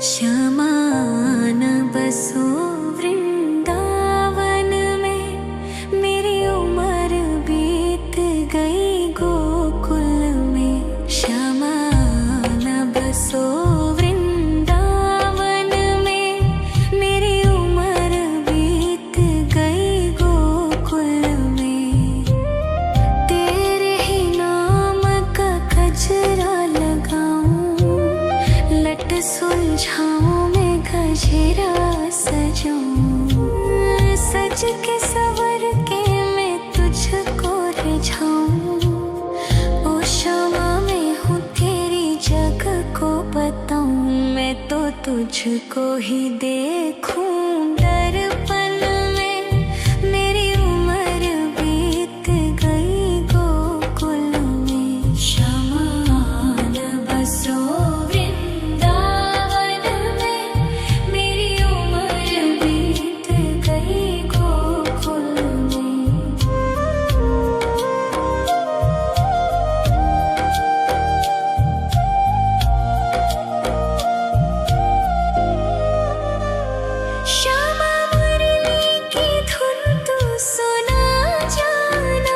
श्यामा न बसो वृंदावन में, मेरी उम्र बीत गई गोकुल में। श्यामा न बसो वृंदावन में, मेरी उम्र बीत गई गोकुल में। तेरे ही नाम का गजरा लगाऊं, लट सुलझाऊं मैं गजरा सजाऊं। सज के सवर के मैं तुझको रिझाऊं। ओ श्यामा मैं हूँ तेरी जग को बताऊं। मैं तो तुझको ही देखूं दर्पण में, मेरी उम्र बीत गई गोकुल में। श्यामा न बसो वृंदावन में, मेरी उम्र बीत गई गोकुल में। श्यामा मुरली की धुन तू सुना जाना,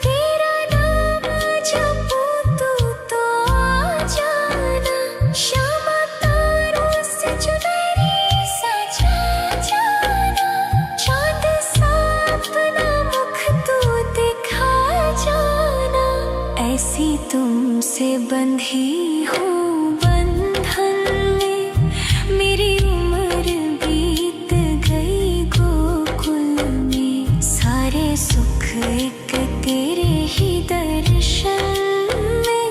तेरा नाम जपूं तू तो आ जाना। श्यामा तारों से चुनरी सजा जाना, चाँद सा अपना मुख तू दिखा जाना। ऐसी तुमसे बंधी हूँ बंधन में, मेरी उम्र बीत गई गोकुल में। सारे सुख एक तेरे ही दर्शन में,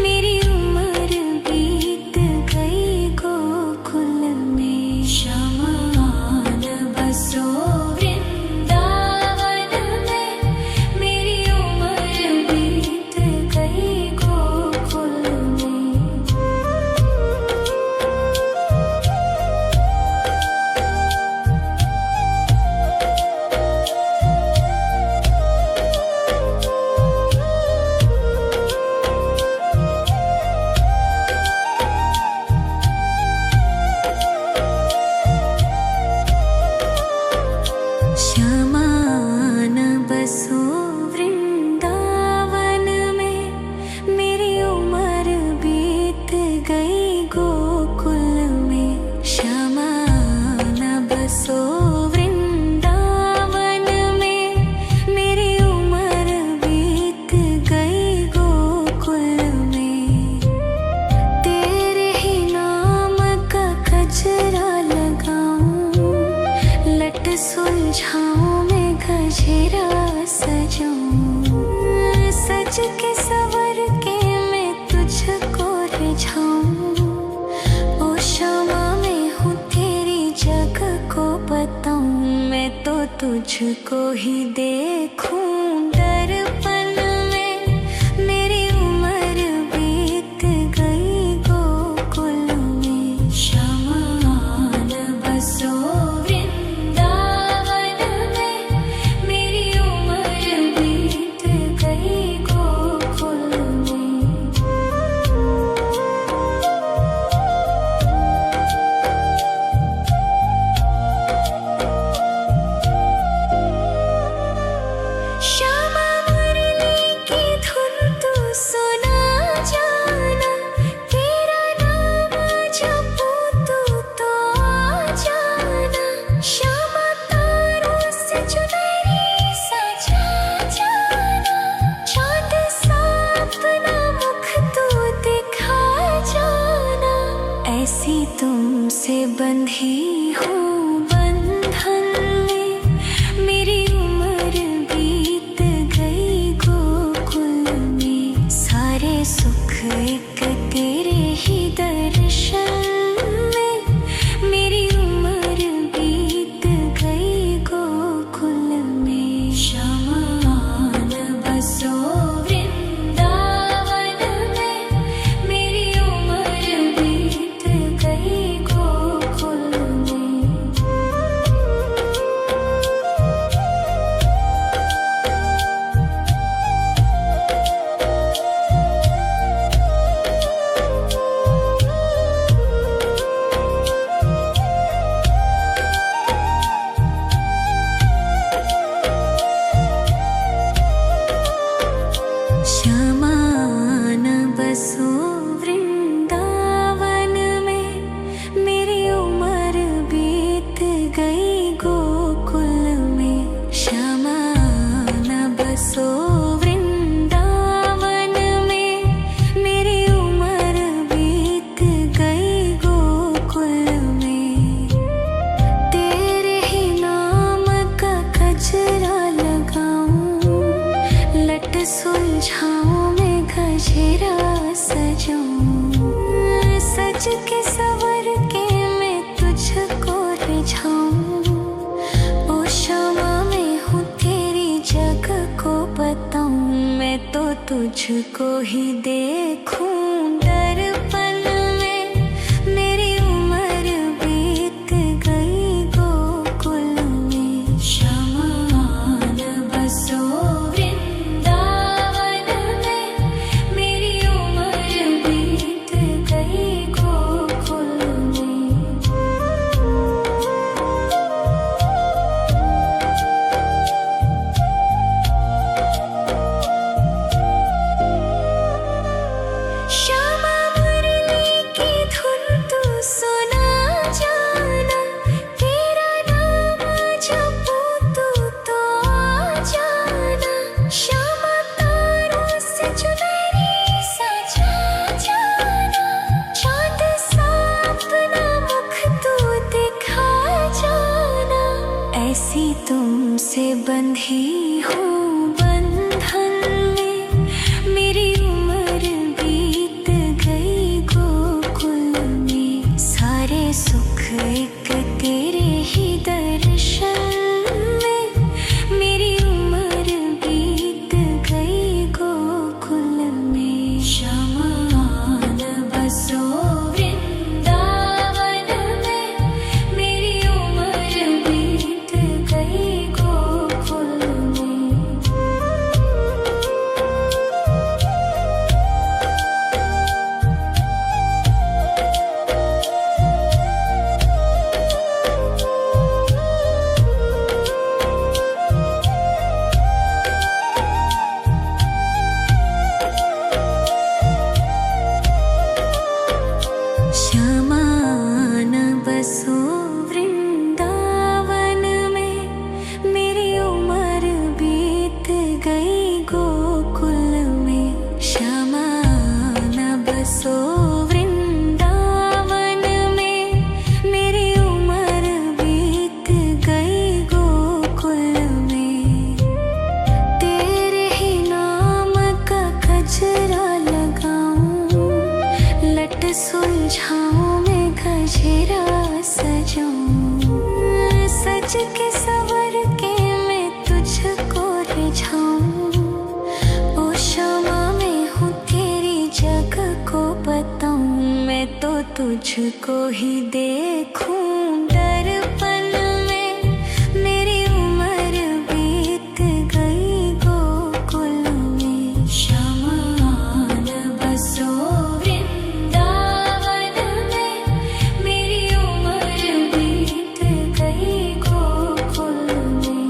मेरी उम्र बीत गई गोकुल में। श्यामा न बसो वृंदावन में, मेरी उम्र बीत गई गोकुल में। श्यामा न बसो वृंदावन में, मेरी उम्र बीत गई गोकुल में। श्यामा न बसो वृंदावन में, मेरी उम्र बीत गई गोकुल में। तेरे ही नाम का गजरा लगाऊं, लट सुलझाऊं मैं गजरा सजाऊं। सज के सवर के मैं तुझको रिझाऊं। ओ श्यामा मैं हूँ तेरी जग को बताऊं। मैं तो तुझको ही देखूं दर्पण में, मेरी उम्र बीत गई गोकुल में। श्यामा न बसो वृंदावन में, मेरी उम्र बीत गई गोकुल में। श्यामा मुरली गजरा सजाऊं, सज के सवर के मैं तुझको रिझाऊं। ओ शामा मैं हूँ तेरी जग को बताऊं, मैं तो तुझको ही देखूं दर्पण में। मेरी उम्र बीत गई गोकुल में, शमान बसो वृंदावन में। मेरी उम्र बीत गई गोकुल में। श्यामा मुरली की धुन तू सुना जाना, तेरा नाम जपूं तू तो आ जाना। श्यामा तारों से चुनरी सजा जाना, चांद सा अपना मुख तू दिखा जाना। ऐसी तुमसे बंधी हूँ बंधन में, मेरी उम्र बीत गई गोकुल में। सारे सुख एक तेरे ही दर्शन में, मेरी उम्र बीत गई गोकुल में। शमान बसो वृंदावन में, मेरी उम्र बीत गई गोकुल में। श्यामान बसो वृंदावन में, मेरी उम्र बीत गई गोकुल में। श्यामान बसो वृंदावन में, मेरी उम्र बीत गई गोकुल में। तेरे ही नाम का गजरा लगाऊं, लट सुलझाऊं मैं गजरा सजाऊं। सज के सवर के मैं तुझको रिझाऊं। ओ शामा मैं हूँ तेरी जग को बताऊं, मैं तो तुझको ही देखूं दर्पण में। मेरी उम्र बीत गई गोकुल में। शमान बसो वृंदावन में, मेरी उम्र बीत गई गोकुल में।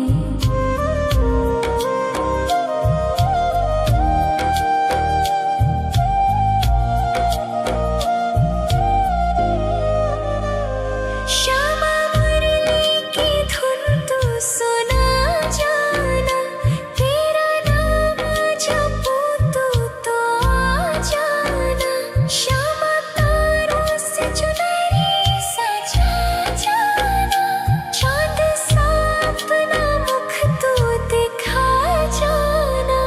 श्यामा मुरली की धुन तू सुना जाना, तेरा नाम जपूं तू तो आ जाना। श्यामा तारों से चुनरी सजा जाना, चांद सा अपना मुख तू दिखा जाना।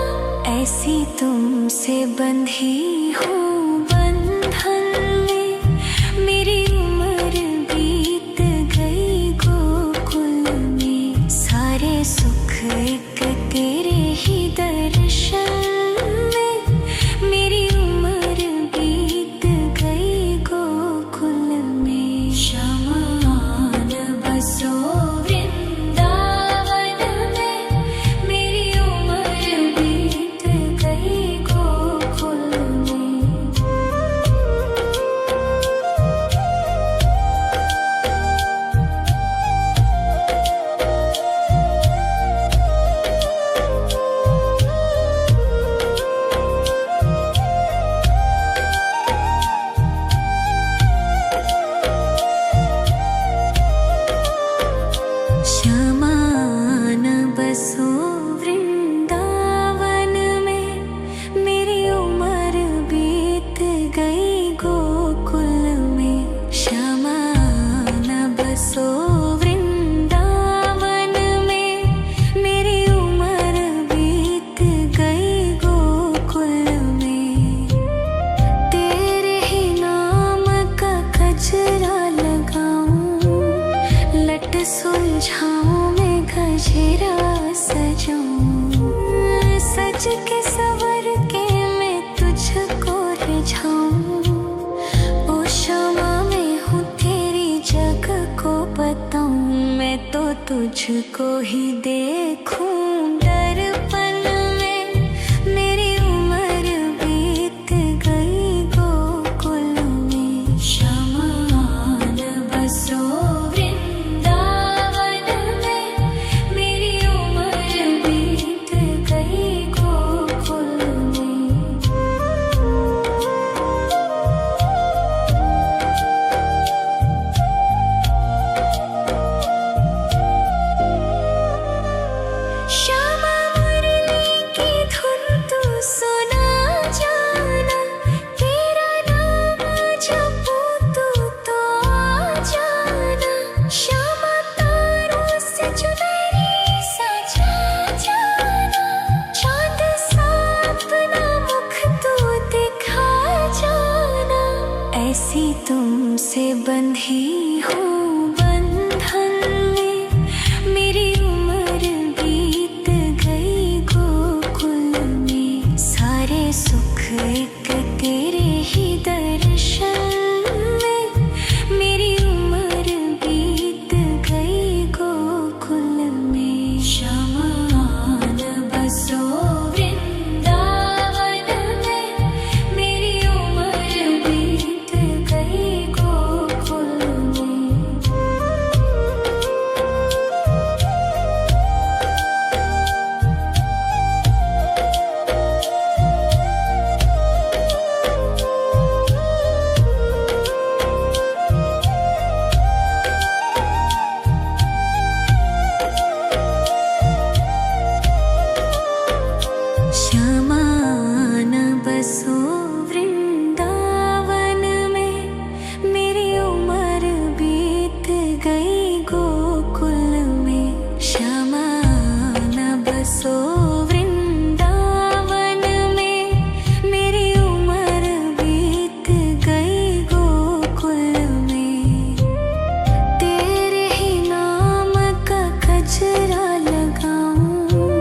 ऐसी तुमसे बंधी हूँ बंधन में, मेरी उम्र बीत गई गोकुल में। सारे सुख एक तेरे ही दर्शन में, मेरी उम्र बीत गई गोकुल में। शमान बसो वृंदावन में, मेरी उम्र बीत गई गोकुल में। सजाऊं, सज के सवर के मैं तुझको रिझाऊं। ओ शमा मैं हूँ तेरी जग को बताऊं, मैं तो तुझको ही देखूं। दर्पण में मेरी उम्र बीत गई गोकुल में, शमान बसो वृंदावन में, मेरी उम्र बीत गई गोकुल में। श्यामा मुरली की धुन तू सुना जाना, तेरा नाम जपूं तो आ जाना। श्यामा तारों से चुनरी सजा जाना, चांद सा अपना मुख तू दिखा जाना। ऐसी तुमसे बंधी हूँ बंधन में, मेरी उम्र बीत गई गोकुल में। सारे सुख एक तेरे ही दर्शन में, मेरी उम्र बीत गई गोकुल में। शमान बसो वृंदावन में, मेरी उम्र बीत गई गोकुल में। श्यामान बसो वृंदावन में, मेरी उम्र बीत गई गोकुल में। श्यामान बसो वृंदावन में, मेरी उम्र बीत गई गोकुल में। तेरे ही नाम का गजरा लगाऊं,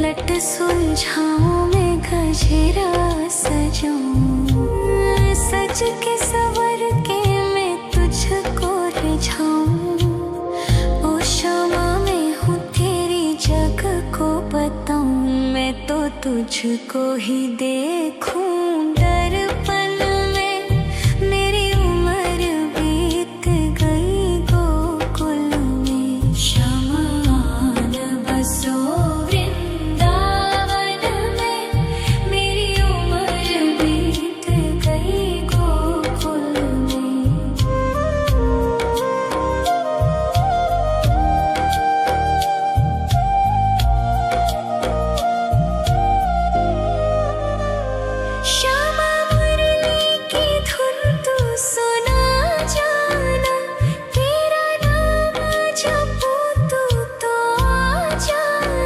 लट सुलझाऊं मैं गजरा सजाऊं। सज के सवर के मैं तुझको रिझाऊं। ओ शमा मैं हूँ तेरी जग को बताऊं, मैं तो तुझको ही देखूं। दर्पण में मेरी उम्र बीत गई गोकुल में। शमान बसो वृंदावन में, मेरी उम्र बीत गई गोकुल में। श्यामा मुरली की धुन तू सुना जाना, तेरा नाम जपूं तो आ जाना।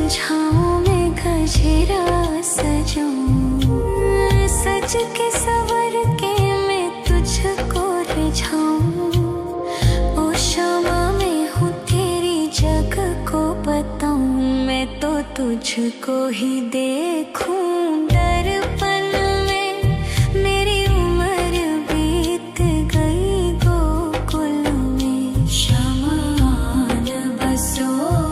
सुलझाऊं मैं गजरा सजाऊं, सज के सवर के मैं तुझको रिझाऊं। ओ शामा मैं हूँ तेरी जग को बताऊं, मैं तो तुझको ही देखूं दर्पण में। मेरी उम्र बीत गई गोकुल में, श्यामा आन बसो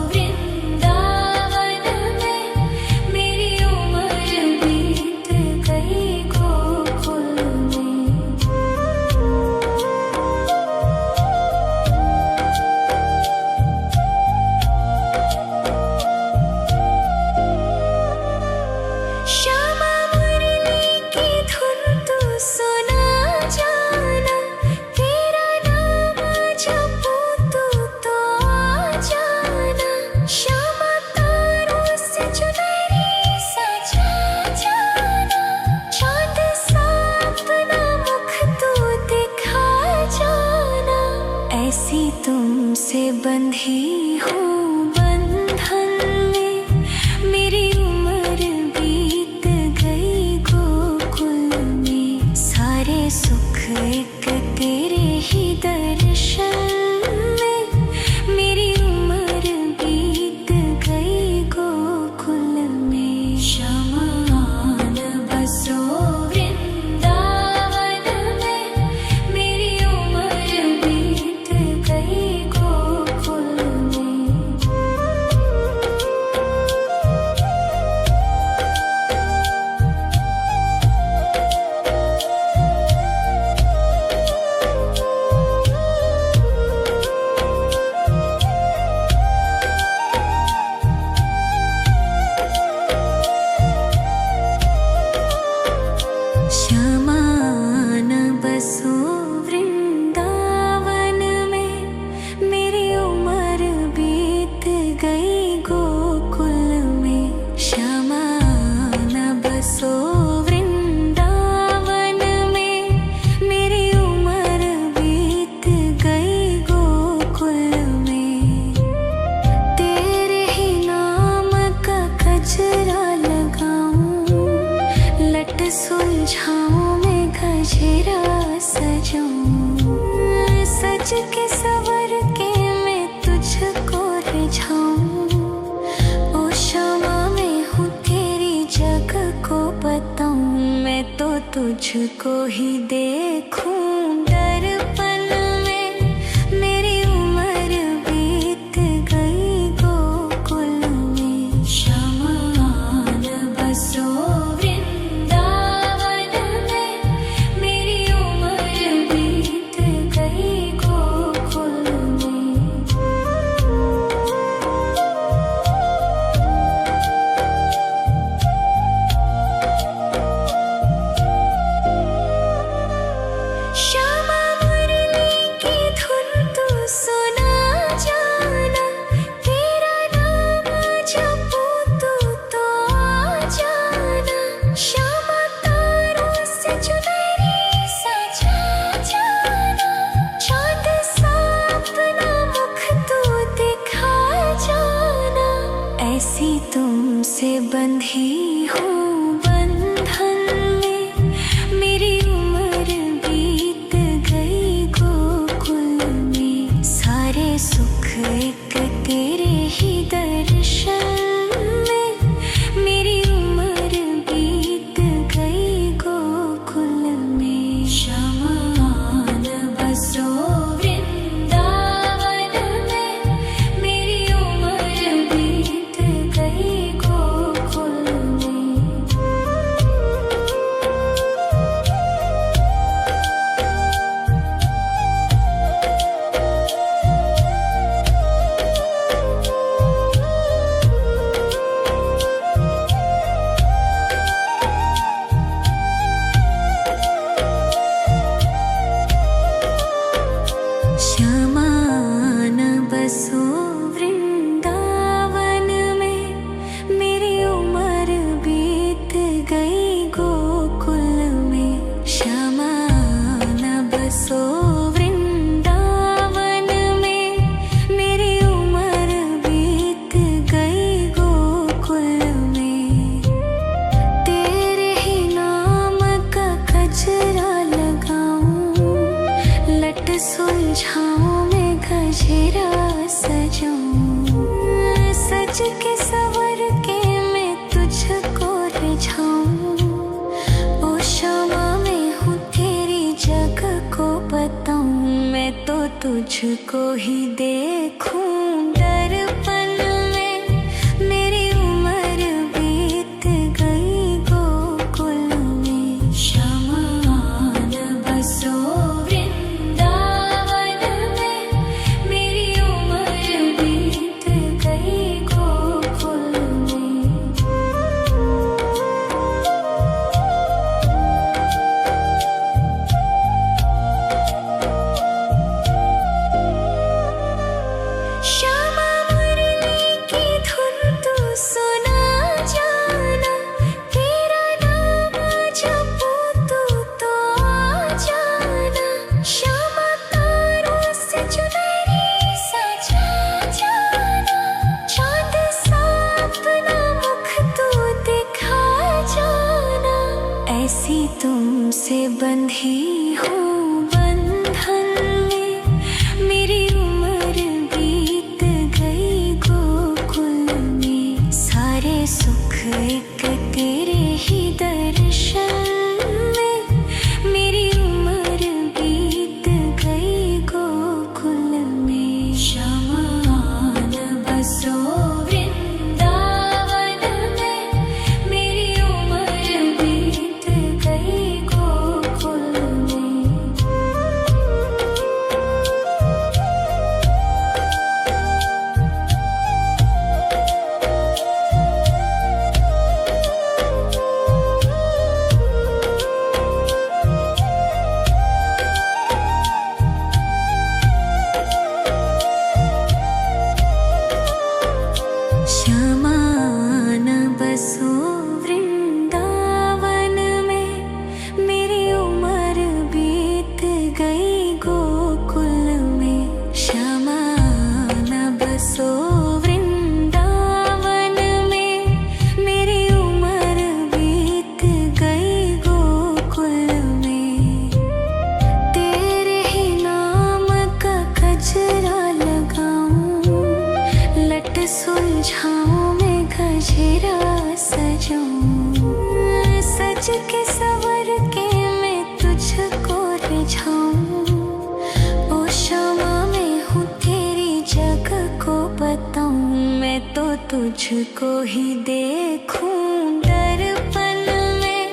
वृंदावन में। मेरी उम्र बीत गई गोकुल में। श्यामा मुरली की धुन तू सुना जाना, तेरा नाम जपूं तू तो आ जाना। श्यामा तारों से चुनरी सजा जाना, चाँद सा अपना मुख तू दिखा जाना। ऐसी तुमसे बंधी हूँ बंधन में, मेरी उम्र बीत गई गोकुल में। सारे सुख एक तेरे ही दर्शन में, मेरी उम्र बीत गई गोकुल में। श्यामा आन बसो वृंदावन में, मेरी उम्र बीत गई गोकुल में। श्यामा आन बसो वृंदावन में, मेरी उम्र बीत गई गोकुल में। श्यामा आन बसो वृंदावन में, मेरी उम्र बीत गई गोकुल में। तेरे ही नाम का गजरा लगाऊं, लट सुलझाऊं मैं गजरा सजाऊं, सज के सवर के मैं तुझको रिझाऊं। ओ शामा मैं हूँ तेरी जग को बताऊं, मैं तो तुझको ही देखूं दर्पण में। मेरी उम्र बीत गई गोकुल में, श्यामा आन बसो वृंदावन में। मेरी उम्र बीत गई गोकुल में। लट सुलझाऊं मैं गजरा सजाऊं, सज के सवर के मैं तुझको रिझाऊं। ओ शामा मैं हूँ तेरी जग को बताऊं, मैं तो तुझको ही देखूं दर्पण में। मेरी उम्र बीत गई गोकुल में, श्यामा आन बसो वृंदावन में। मेरी उम्र बीत गई गोकुल में। श्यामा मुरली की धुन तू सुना जाना, तेरा नाम जपूं तू तो आ जाना। श्यामा तारों से चुनरी सजा जाना, चांद सा अपना मुख तू दिखा जाना। ऐसी तुमसे बंधी हूँ बंधन में, मेरी उम्र बीत गई गोकुल में। सारे सुख एक तेरे ही दर्शन में, मेरी उम्र बीत गई गोकुल में। श्यामा आन बसो वृंदावन में, मेरी उम्र बीत गई गोकुल में। श्यामा आन बसो वृंदावन में, मेरी उम्र बीत गई गोकुल में। श्यामा आन बसो वृंदावन में, मेरी उम्र बीत गई गोकुल में। तेरे ही नाम का गजरा लगाऊं, लट सुलझाऊं मैं गजरा सजाऊं, सज के सवर के मैं तुझको रिझाऊं। ओ शामा मैं हूँ तेरी जग को बताऊं, मैं तो तुझको ही देखूं दर्पण में।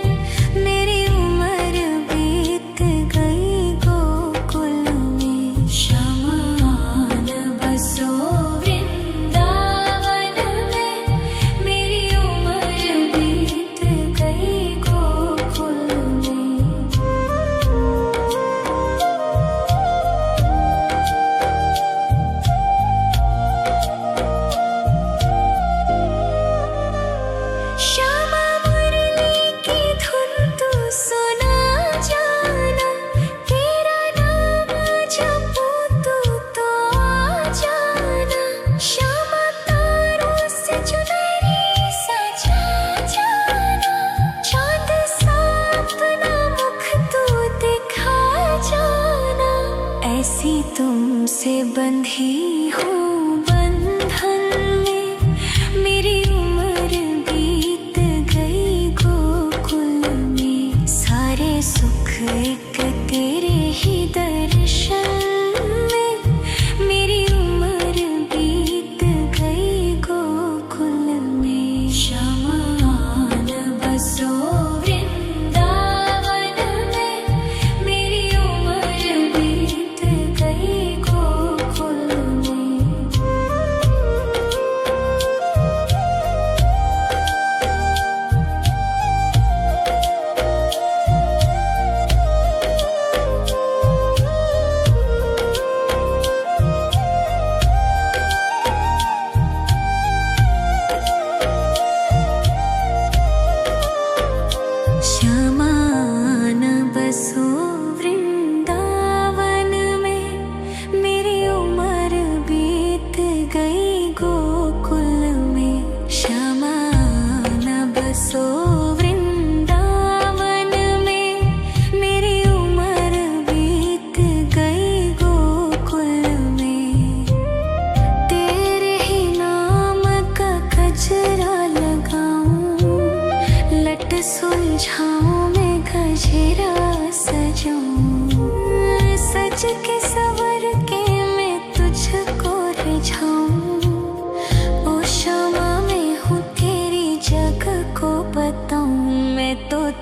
मेरी उम्र बीत गई गोकुल में, श्यामा आन बसो वृंदावन में। मेरी उम्र बीत गई गोकुल में। श्यामा मुरली की धुन तू सुना जाना, तेरा नाम जपूं तू तो आ जाना। श्यामा तारों से चुनरी सजा जाना, चांद सा अपना मुख तू दिखा जाना। ऐसी तुमसे बंधी हूँ बंधन में, मेरी उम्र बीत गई गोकुल में। सारे सुख एक तेरे ही दर्शन में, मेरी उम्र बीत गई गोकुल में। श्यामा आन बसो वृंदावन में, मेरी उम्र बीत गई गोकुल में।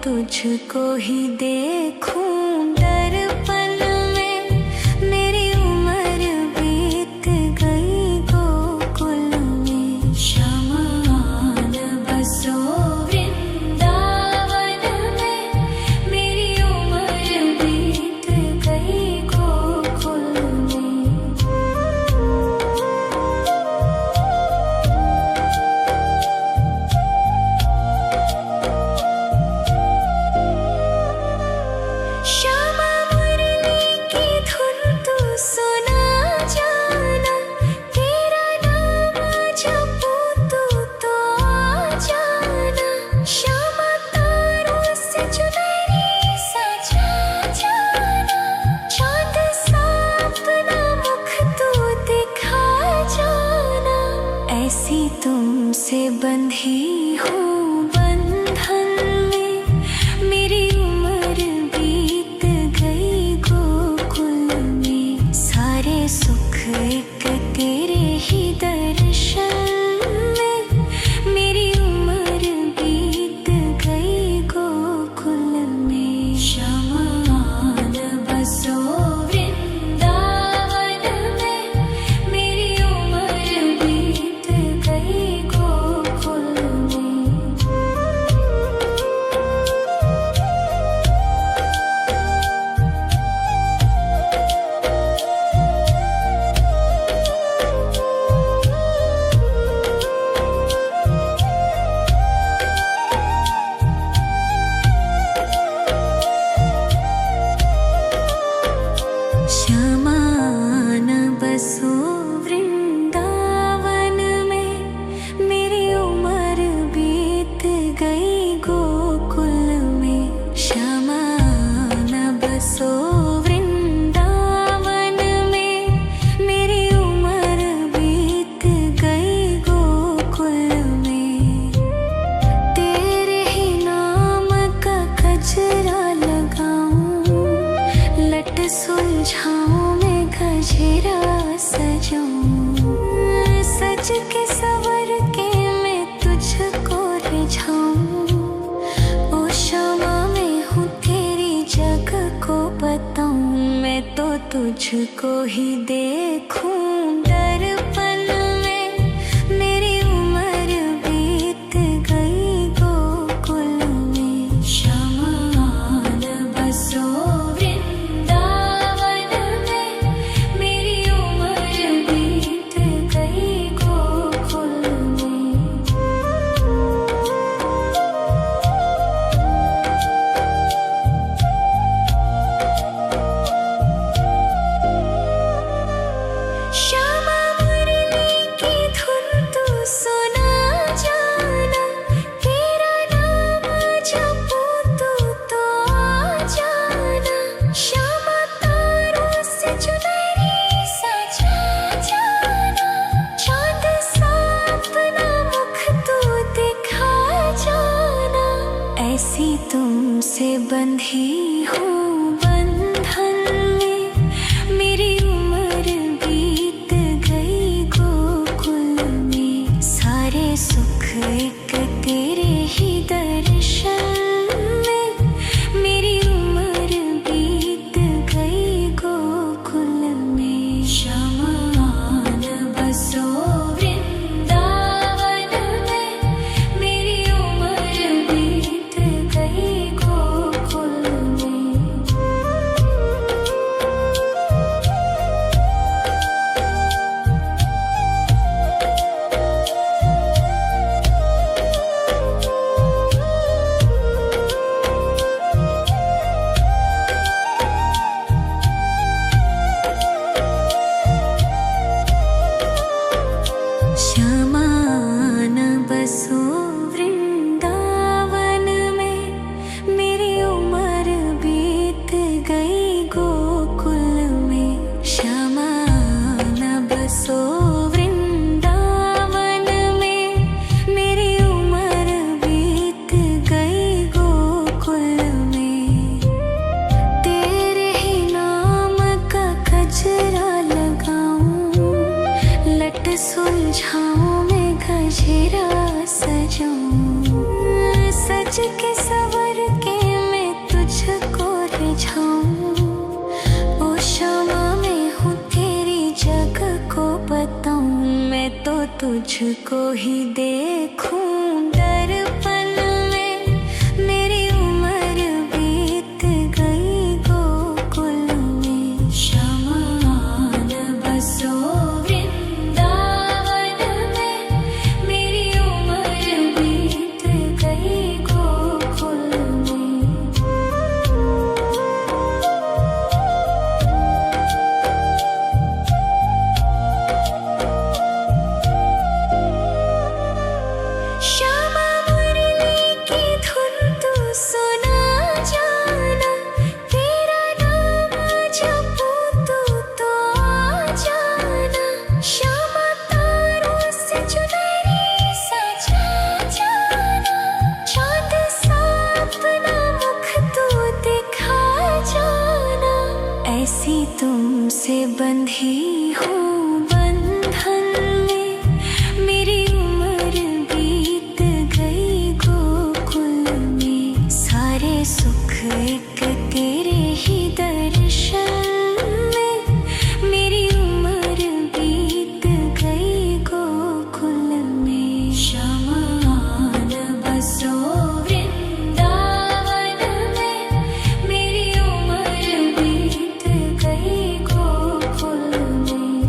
तुझको ही देखूं दर्पण में। मेरी उम्र बीत गई गोकुल में। शमान बसो वृंदावन में। मेरी उम्र बीत गई गोकुल में। श्यामा मुरली की धुन तू सुना जाना। तेरा नाम जपूं तू तो आ जाना। श्यामा तारों से चुनरी सजा जाना। चांद सा अपना मुख तू दिखा जाना। ऐसी तुमसे बंधी हूँ बंधन में। मेरी उम्र बीत गई गोकुल में। सारे सुख एक तेरे ही दर्शन में। मेरी उम्र बीत गई गोकुल में। शमान बसो वृंदावन में। मेरी उम्र बीत गई गोकुल में। श्यामान बसो वृंदावन में। मेरी उम्र बीत गई गोकुल में। श्यामान बसो वृंदावन में। मेरी उम्र बीत गई गोकुल में। तेरे ही नाम का गजरा लगाऊं। लट सुलझाऊं मैं गजरा सजाऊं। सज के सवर के मैं तुझको रिझाऊं। ओ श्यामा मैं हूँ तेरी जग को बताऊं। मैं तो तुझको ही देखूं दर्पण में। मेरी उम्र बीत गई गोकुल में। शमान बसो वृंदावन में। मेरी उम्र बीत गई गोकुल में। श्यामा मुरली की धुन तू सुना जाना। तेरा नाम जपूं तू तो आ जाना। श्यामा तारों से चुनरी सजा जाना। चांद सा अपना मुख तू दिखा जाना। ऐसी तुमसे बंधी हूँ बंधन में। मेरी उम्र बीत गई गोकुल में। सारे सुख एक तेरे ही दर्शन में। मेरी उम्र बीत गई गोकुल में। शमान बसो वृंदावन में। मेरी उम्र बीत गई गोकुल में। श्यामान बसो वृंदावन में। मेरी उम्र बीत गई गोकुल में। श्यामान बसो वृंदावन में। मेरी उम्र बीत गई गोकुल में। तेरे ही नाम का गजरा लगाऊं। लट सुलझाऊं मैं गजरा सजाऊं। सज के सवर के तुझको ही देखूं दर्पण में। मेरी उम्र बीत गई गोकुल में। शमान बसो वृंदावन में। मेरी उम्र बीत गई गोकुल में। श्यामा मुरली की धुन तू सुना जाना। तेरा नाम जपूं तो आ जाना। श्यामा तारों से चुनरी सजा जाना। चाँद सा अपना मुख तू दिखा जाना। ऐसी तुमसे बंधी हूँ बंधन में। मेरी उम्र बीत गई गोकुल में। सारे सुख एक तेरे ही दर्शन में। मेरी उम्र बीत गई गोकुल में। शमान बसो वृंदावन में। मेरी उम्र बीत गई गोकुल में।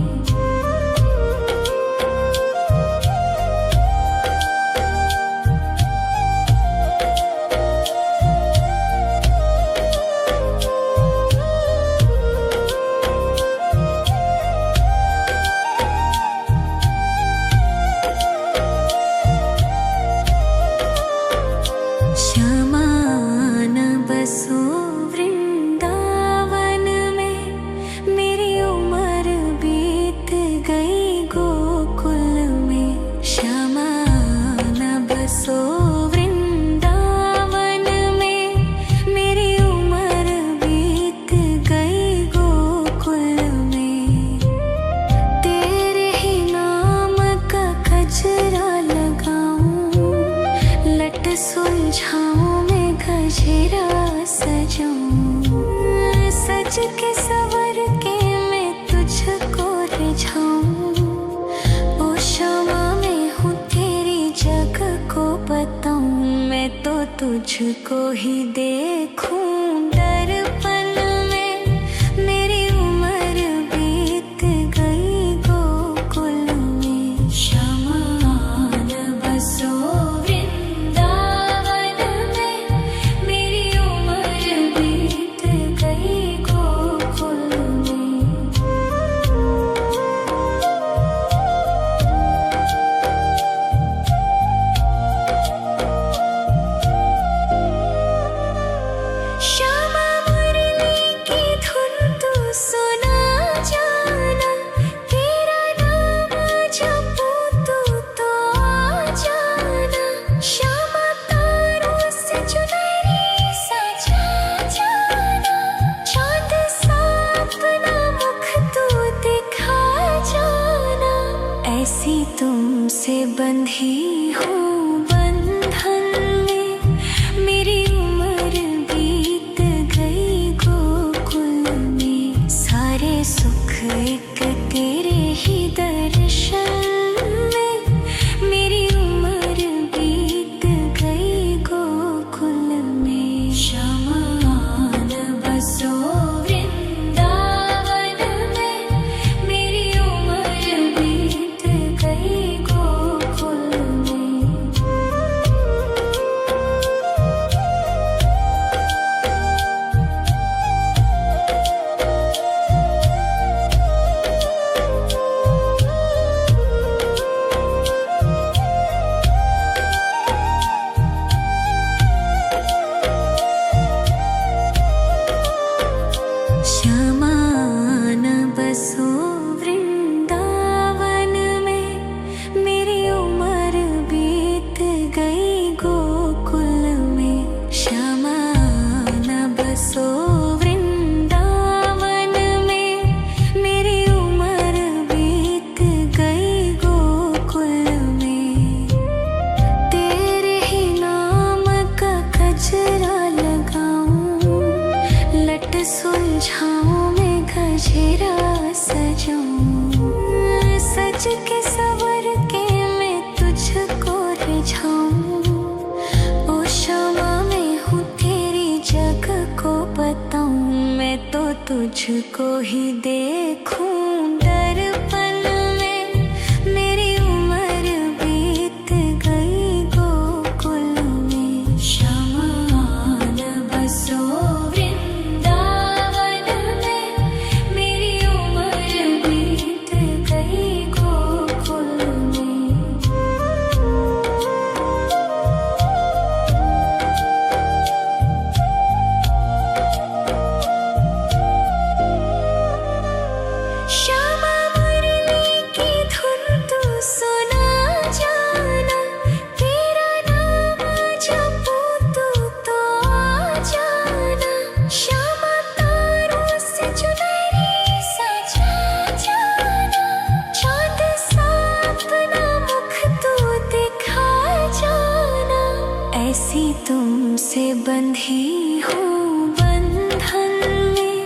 शमान बसो वृंदावन में। मेरी उम्र बीत गई गोकुल में। शमान बसो वृंदावन में। मेरी उम्र बीत गई गोकुल में। तेरे ही नाम का गजरा लगाऊं। लट सुलझाऊं मैं गजरा सजाऊं। सज के सवर के मैं तुझको रिझाऊं। ओ क्षमा मैं हूँ तेरी जग को बताऊं। मैं तो तुझको ही देखूं दर्पण में। मेरी उम्र बीत गई गोकुल में। शमान बसो वृंदावन में। मेरी उम्र बीत गई गोकुल में। श्यामा मुरली की धुन तू सुना जाना। तेरा नाम जपूं तो आ जाना। श्यामा तारों से चुनरी सजा जाना। चाँद सा अपना मुख तू दिखा जाना। ऐसी तुमसे बंधी हूँ बंधन में। मेरी उम्र बीत गई गोकुल में। सारे सुख एक तेरे ही दर्शन में। मेरी उम्र बीत गई गोकुल में। शमान बसो वृंदावन में। मेरी उम्र बीत गई गोकुल में। शमान बसो वृंदावन में। मेरी उम्र बीत गई गोकुल में। शमान बसो वृंदावन में। मेरी उम्र बीत गई गोकुल में। तेरे ही नाम का गजरा लगाऊं। लट सुलझाऊं मैं गजरा सजाऊं। सज के सवर के तुझको ही देखूं दर्पण में। मेरी उम्र बीत गई गोकुल में। शमान बसो वृंदावन में। मेरी उम्र बीत गई गोकुल में। श्यामा मुरली की धुन तू सुना जाना। तेरा नाम जपूं तू तो आ जाना। श्यामा तारों से चुनरी सजा जाना। चाँद सा अपना मुख तू दिखा जाना। ऐसी तुमसे बंधी हूँ बंधन में।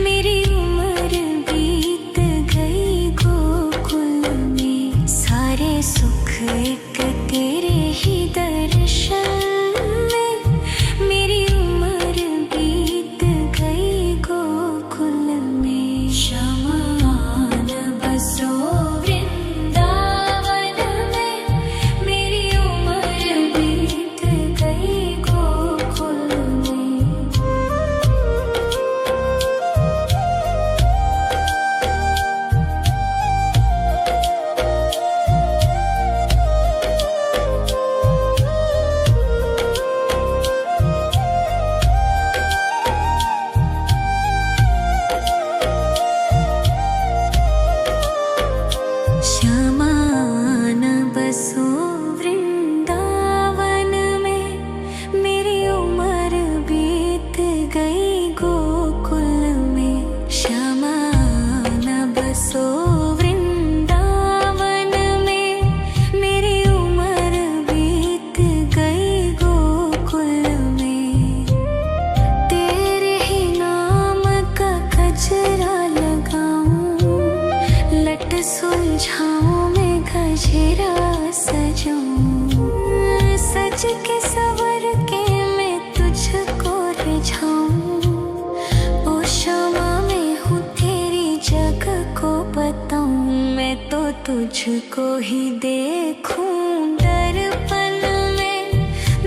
मेरी उम्र बीत गई गोकुल में। सारे सुख एक तेरे ही दर्शन में। मेरी उम्र बीत गई गोकुल में। शमान बसो वृंदावन में। मेरी उम्र बीत गई गोकुल में। श्यामान बसो वृंदावन में। मेरी उम्र बीत गई गोकुल में। श्यामान बसो वृंदावन में। मेरी उम्र बीत गई गोकुल में। तेरे ही नाम का गजरा लगाऊं। लट सुलझाऊं मैं गजरा सजाऊं। सज के सवर के मैं तुझको रिझाऊं। ओ श्यामा मैं हूँ तेरी जग को बताऊं। मैं तो तुझको ही देखूं